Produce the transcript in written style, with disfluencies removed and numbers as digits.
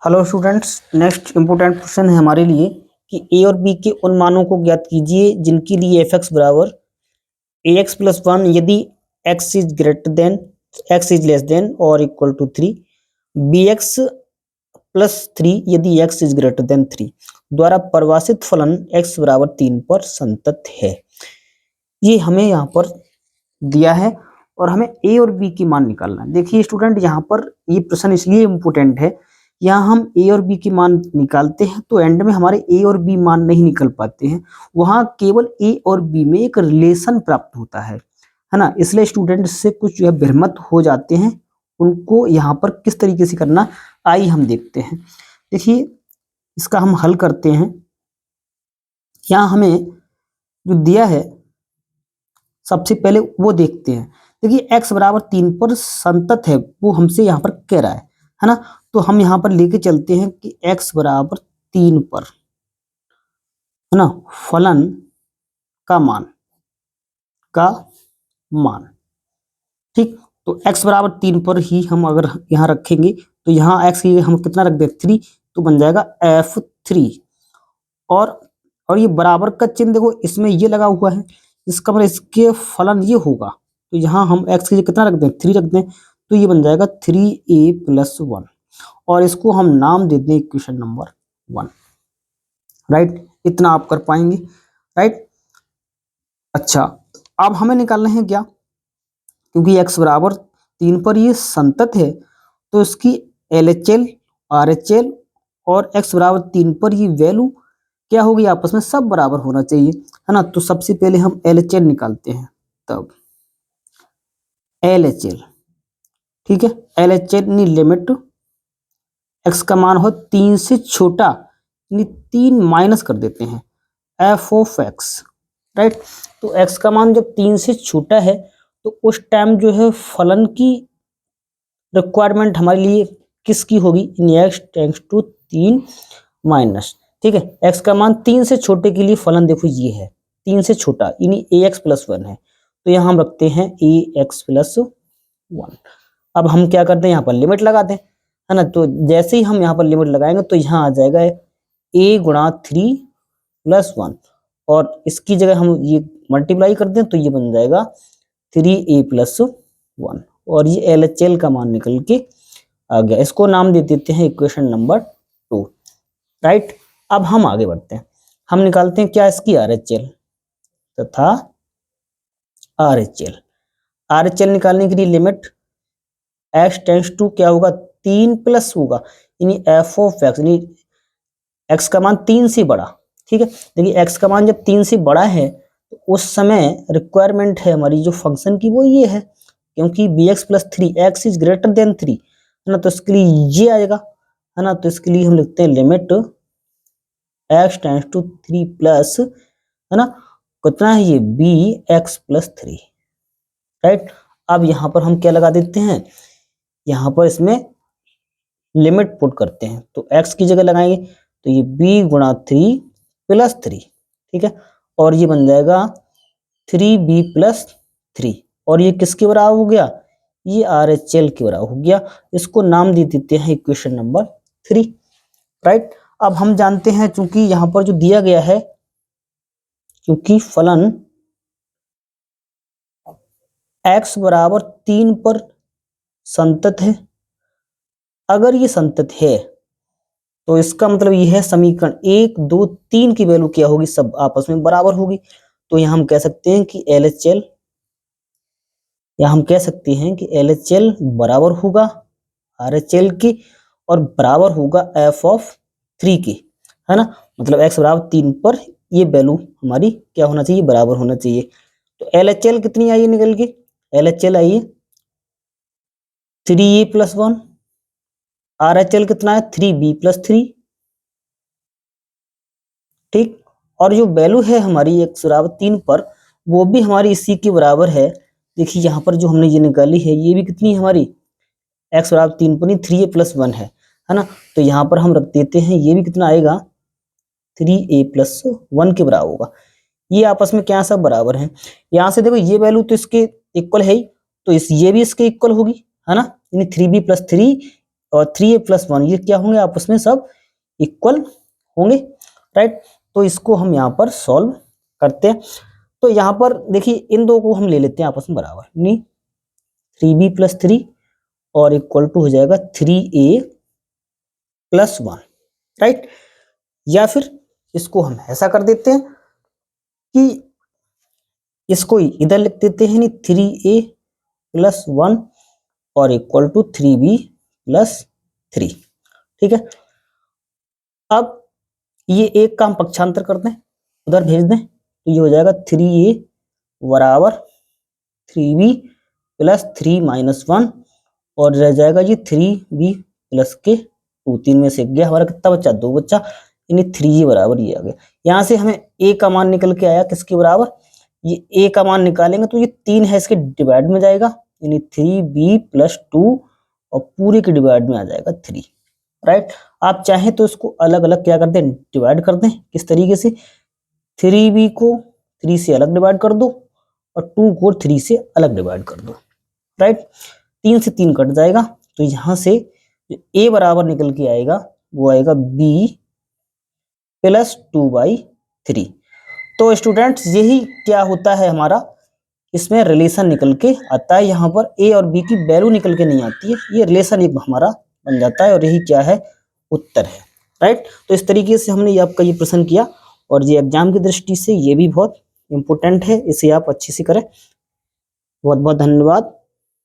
Hello students, next important question है हमारे लिए कि ए और बी के उन मानों को ज्ञात कीजिए जिनके लिए एफ एक्स बराबर ए एक्स प्लस वन यदि X is greater than X is less than और equal to 3, B X plus 3 यदि एक्स इज ग्रेटर देन 3 द्वारा परिभाषित फलन एक्स बराबर 3 पर संतत है। ये हमें यहाँ पर दिया है और हमें ए और बी की मान निकालना है। देखिए स्टूडेंट, यहाँ पर ये प्रश्न इसलिए इम्पोर्टेंट है, यहाँ हम ए और बी की मान निकालते हैं तो एंड में हमारे ए और बी मान नहीं निकल पाते हैं, वहां केवल ए और बी में एक रिलेशन प्राप्त होता है ना। इसलिए स्टूडेंट से कुछ जो है भ्रमित हो जाते हैं, उनको यहाँ पर किस तरीके से करना आइए हम देखते हैं। देखिए इसका हम हल करते हैं। यहाँ हमें जो दिया है सबसे पहले वो देखते हैं। देखिए x बराबर 3 पर संतत है, वो हमसे यहाँ पर कह रहा है ना। तो हम यहाँ पर लेके चलते हैं कि x बराबर 3 पर है ना फलन का मान ठीक। तो x बराबर 3 पर ही हम अगर यहाँ रखेंगे तो यहाँ x की हम कितना रख दें 3, तो बन जाएगा f3। और ये बराबर का चिन्ह देखो इसमें ये लगा हुआ है, इसका मतलब इसके फलन ये होगा। तो यहाँ हम x की जगह कितना रख दें 3 रख दें, तो ये बन जाएगा 3a प्लस 1 और इसको हम नाम दे दें इक्वेशन नंबर 1। राइट, इतना आप कर पाएंगे। राइट, अच्छा अब हमें निकालना है क्या, क्योंकि x बराबर 3 पर ये संतत है तो इसकी LHL RHL और x बराबर 3 पर ये वैल्यू क्या होगी, आपस में सब बराबर होना चाहिए है ना। तो सबसे पहले हम LHL निकालते हैं, तब LHL ठीक है। LHL यानी लिमिट x का मान हो 3 से छोटा यानी 3 माइनस कर देते हैं f ऑफ x। राइट, तो x का मान जब 3 से छोटा है तो उस टाइम जो है फलन की रिक्वायरमेंट हमारे लिए किसकी होगी, x टेंड्स टू 3 माइनस। ठीक है, x का मान 3 से छोटे के लिए फलन देखो ये है 3 से छोटा यानी ax प्लस 1 है, तो यहाँ हम रखते हैं ax प्लस 1। अब हम क्या करते हैं, यहाँ पर लिमिट लगाते हैं है ना। तो जैसे ही हम यहाँ पर लिमिट लगाएंगे तो यहाँ आ जाएगा a गुणा 3 प्लस 1 और इसकी जगह हम ये मल्टीप्लाई कर दें तो ये बन जाएगा 3a प्लस 1 और ये LHL का मान निकल के आ गया। इसको नाम दे देते हैं इक्वेशन नंबर 2। राइट, अब हम आगे बढ़ते हैं, हम निकालते हैं क्या इसकी RHL तथा RHL निकालने के लिए लिमिट x टेंड्स टू क्या होगा 3 प्लस होगा यानी f ऑफ x यानी x का मान 3 से बड़ा। ठीक है, देखिए x का मान जब 3 से बड़ा है तो उस समय रिक्वायरमेंट है हमारी जो फंक्शन की वो ये है, क्योंकि bx plus 3 x is greater then 3 है ना, तो इसके लिए ये आएगा है ना। तो इसके लिए हम लिखते हैं limit x tends to 3 plus है ना, कितना है ये bx प्लस 3। राइट, अब यहाँ पर हम क्या लगा देते हैं, यहाँ पर इसमें लिमिट पुट करते हैं तो x की जगह लगाएंगे तो ये b गुणा 3 प्लस 3। ठीक है, और ये बन जाएगा 3b प्लस 3 और ये किसके बराबर हो गया, ये RHL के बराबर हो गया। इसको नाम दे देते हैं इक्वेशन नंबर 3। राइट, अब हम जानते हैं चूंकि यहाँ पर जो दिया गया है, क्योंकि फलन x बराबर 3 पर संतत है, अगर ये संतत है तो इसका मतलब ये है समीकरण 1 2 3 की वैल्यू क्या होगी, सब आपस में बराबर होगी। तो यहाँ हम कह सकते हैं कि LHL LHL बराबर होगा RHL की और बराबर होगा f ऑफ 3 की है ना। मतलब x बराबर 3 पर ये वैल्यू हमारी क्या होना चाहिए, बराबर होना चाहिए। तो LHL कितनी आई निकल के, LHL आई 3a प्लस 1, RHL कितना है 3b प्लस 3। ठीक, और जो वैल्यू है हमारी x बराबर 3 पर वो भी हमारी इसी के बराबर है। देखिए यहाँ पर जो हमने ये निकाली है ये भी कितनी है हमारी x बराबर 3 पर 3a प्लस 1 है ना। तो यहाँ पर हम रख देते हैं ये भी कितना आएगा 3a प्लस 1 के बराबर होगा। ये आपस में क्या सब बराबर हैं। यहाँ से देखो ये वैल्यू तो इसके इक्वल है ही, तो ये भी इसके इक्वल होगी है ना, यानी 3b प्लस 3 और 3a+1 ये क्या होंगे, आपस में सब इक्वल होंगे, राइट। तो इसको हम यहाँ पर सॉल्व करते हैं। तो यहाँ पर देखिए इन दो को हम ले लेते हैं आपस में बराबर, यानी 3b+3 और इक्वल टू हो जाएगा 3a+1, राइट। या फिर इसको हम ऐसा कर देते हैं कि इसको इधर लिख देते हैं, यानी 3a+1 और इक्वल टू 3b+3, ठीक है। अब ये एक काम पक्षांतर कर दें, उधर भेज दें, तो ये हो जाएगा 3a बराबर 3b+3-1 और रह जाएगा ये 3b+2, 3 में से गया हमारा कितना बच्चा, 2 बच्चा, यानी 3a बराबर ये आ गया। यहाँ से हमें a का मान निकल के आया किसके बराबर, ये a का मान निकालेंगे तो ये 3 है इसके डिवाइड में जाएगा, यानी 3b+2 और पूरे के डिवाइड में आ जाएगा 3, राइट। आप चाहें तो इसको अलग अलग क्या कर दें, डिवाइड कर दें। किस तरीके से, 3b को 3 से अलग डिवाइड कर दो और 2 को 3 से अलग डिवाइड कर दो, राइट। 3 से 3 कट जाएगा, तो यहां से a बराबर निकल के आएगा, वो आएगा b+2/3। तो स्टूडेंट्स यही क्या होता है हमारा, इसमें रिलेशन निकल के आता है। यहाँ पर a और b की वैल्यू निकल के नहीं आती है, ये रिलेशन एक हमारा बन जाता है और यही क्या है, उत्तर है, राइट। तो इस तरीके से हमने ये आपका ये प्रश्न किया और ये एग्जाम की दृष्टि से ये भी बहुत इंपॉर्टेंट है, इसे आप अच्छे से करें। बहुत बहुत धन्यवाद।